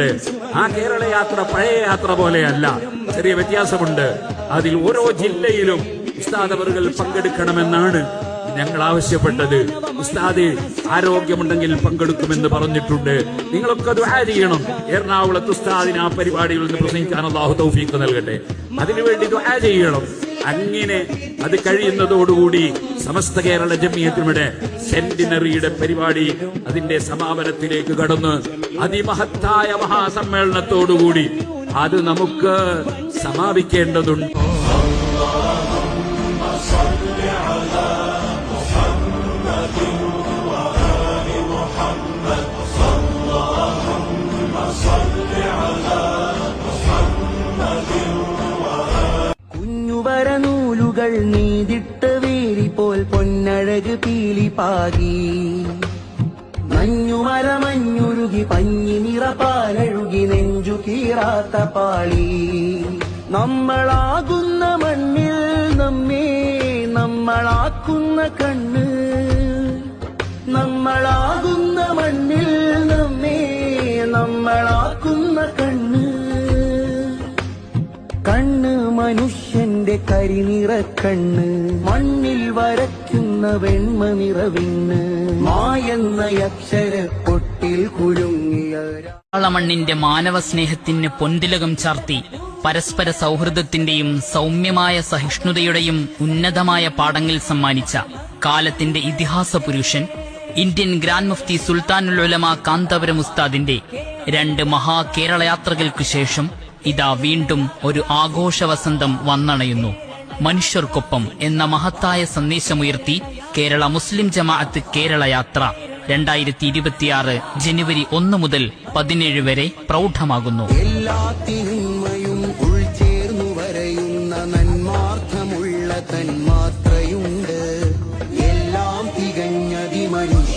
യാത്രയുണ്ട്. ആ കേരള യാത്ര പഴയ യാത്ര പോലെയല്ല, ചെറിയ വ്യത്യാസമുണ്ട്. അതിൽ ഓരോ ജില്ലയിലും ഉസ്താദ് അവറുകൾ പങ്കെടുക്കണമെന്നാണ് ഞങ്ങൾ ആവശ്യപ്പെട്ടത്. ഉസ്താദ് ആരോഗ്യമുണ്ടെങ്കിൽ പങ്കെടുക്കുമെന്ന് പറഞ്ഞിട്ടുണ്ട്. നിങ്ങളൊക്കെ ദുആ ചെയ്യണം. എറണാകുളത്ത് ഉസ്താദിന് ആ പരിപാടിയിൽ നിന്ന് പ്രസംഗിക്കാൻ അല്ലാഹു തൗഫീഖ് നൽകട്ടെ. അതിനുവേണ്ടി ദുആ ചെയ്യണം. അങ്ങനെ അത് കഴിയുന്നതോടുകൂടി സമസ്ത കേരള ജമിയത്തിനുടെ സെന്റിനറിയുടെ പരിപാടി അതിന്റെ സമാപനത്തിലേക്ക് കടന്ന് അതിമഹത്തായ മഹാസമ്മേളനത്തോടുകൂടി അത് നമുക്ക് സമാപിക്കേണ്ടതുണ്ട്. കുഞ്ഞുവരനൂലുകൾ നീതിട്ട വേലി പോൽ പൊന്നഴക് പീലി പാകി മഞ്ഞുമരമഞ്ഞുരുകി പഞ്ഞി നിറപാലഴുകി നെഞ്ചു കീറാത്ത പാളി നമ്മളാകുന്ന മണ്ണിൽ നമ്മെ നമ്മളാക്കുന്ന കണ്ണ് നമ്മളാകുന്ന മണ്ണിൽ നമ്മെ നമ്മളാക്കുന്ന കണ്ണ് കണ്ണ് മനുഷ്യന്റെ കരിനിറക്കണ്ണ് മണ്ണിൽ വരയ്ക്കുന്ന വെണ്മ നിറവിന്ന് മായെന്ന അക്ഷരപ്പൊട്ടിൽ കുലുങ്ങിയ മണ്ണിന്റെ മാനവ സ്നേഹത്തിന് പൊൻതിലകം ചാർത്തി പരസ്പര സൗഹൃദത്തിന്റെയും സൗമ്യമായ സഹിഷ്ണുതയുടെയും ഉന്നതമായ പാഠങ്ങൾ സമ്മാനിച്ച കാലത്തിന്റെ ഇതിഹാസ പുരുഷൻ ഇന്ത്യൻ ഗ്രാൻഡ് മുഫ്തി സുൽത്താനുൽ ഉലമ കാന്തപുരം ഉസ്താദിന്റെ 2 മഹാ കേരള യാത്രകൾക്കു ശേഷം ഇതാ വീണ്ടും ഒരു ആഘോഷ വസന്തം വന്നണയുന്നു. മനുഷ്യർക്കൊപ്പം എന്ന മഹത്തായ സന്ദേശമുയർത്തി കേരള മുസ്ലിം ജമാഅത്ത് കേരള യാത്ര 2026 ജനുവരി 1 മുതൽ 17 വരെ പ്രൗഢമാകുന്നു. എല്ലാത്തിനുമയും ഉൾച്ചേർന്നു വരയുന്ന നന്മാർത്ഥമുള്ള തന്മാത്രയുണ്ട്. എല്ലാം തികഞ്ഞതി മനുഷ്യ